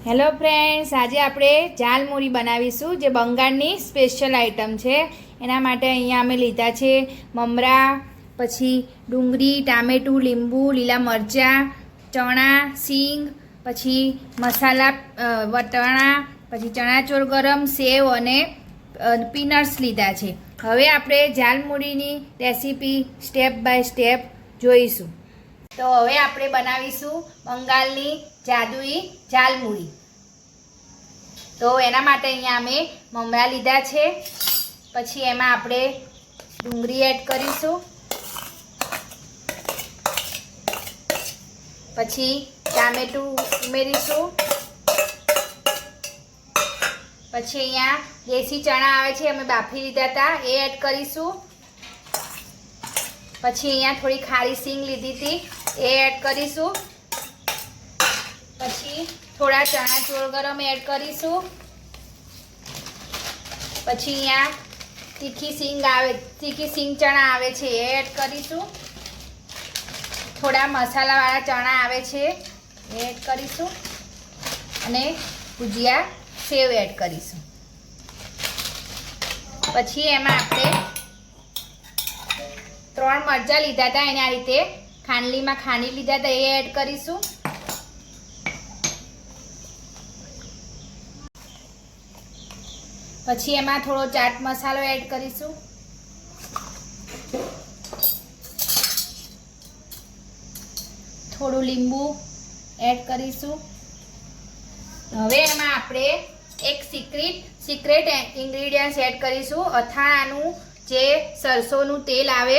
Hello friends, આજે આપણે ઝાલમુરી બનાવીશું, જે બંગાળની સ્પેશિયલ આઈટમ છે. એના માટે અહીંયા અમે લીધા છે મમરા, પછી ડુંગળી, ટામેટું, લીંબુ, લીલા મરચાં, ચણા, સિંગ, પછી મસાલા, વટાણા, પછી ચણાચોર ગરમ, સેવ અને પીનટ્સ લીધા છે. હવે આપણે ઝાલમુરીની રેસીપી સ્ટેપ બાય સ્ટેપ જોઈશું. તો હવે આપણે બનાવીશું બંગાળની જાદુઈ ઝાલમુરી. તો એના માટે અહીંયા અમે મમરા લીધા છે. પછી એમાં આપણે ડુંગળી એડ કરીશું, પછી ટામેટું ઉમેરીશું, પછી અહીંયા દેશી ચણા આવે છે, અમે બાફી લીધા હતા, એ એડ કરીશું. પછી અહીંયા થોડી ખારી સિંગ લીધી હતી, એ એડ કરીશું. પછી થોડા ચણાચોર ગરમ એડ કરીશું. પછી અહીંયા તીખી સિંગ ચણા આવે છે, એ એડ કરીશું. થોડા મસાલાવાળા ચણા આવે છે, એ એડ કરીશું. અને ભુજિયા સેવ એડ કરીશું. પછી એમાં આપણે 3 મરચાં લીધા હતા, એને આ રીતે ખાંડલીમાં ખાંડી લીધા હતા, એ એડ કરીશું. પછી એમાં થોડો ચાટ મસાલો એડ કરીશું. થોડું લીંબુ એડ કરીશું. હવે એમાં આપણે એક સિક્રેટ ઇન્ગ્રેડિયન્ટ્સ એડ કરીશું. અથાણાનું જે સરસોનું તેલ આવે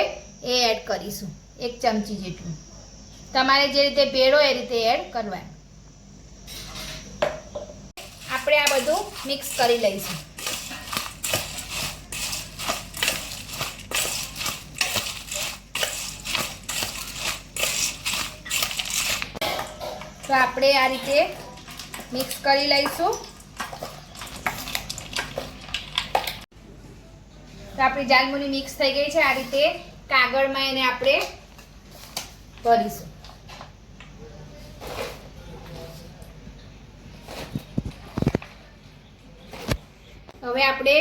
એ એડ કરીશું, 1 ચમચી જેટલું. તમારે જે રીતે ભેળો એ રીતે એડ કરવાનું. આપણે આ બધું મિક્સ કરી લઈશું. તો આપણે આ રીતે મિક્સ કરી લઈશું. તો આપણી ઝાલમુરી મિક્સ થઈ ગઈ છે. આ રીતે કાગળમાં એને આપણે ભરીશું. હવે આપણે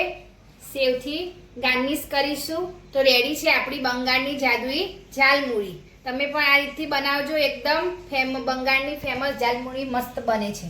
સેવથી ગાર્નિશ કરીશું. તો રેડી છે આપણી બંગાળની જાદુઈ ઝાલમુરી. તમે પણ આ રીતથી બનાવજો. એકદમ બંગાળની ફેમસ ઝાલમુરી મસ્ત બને છે.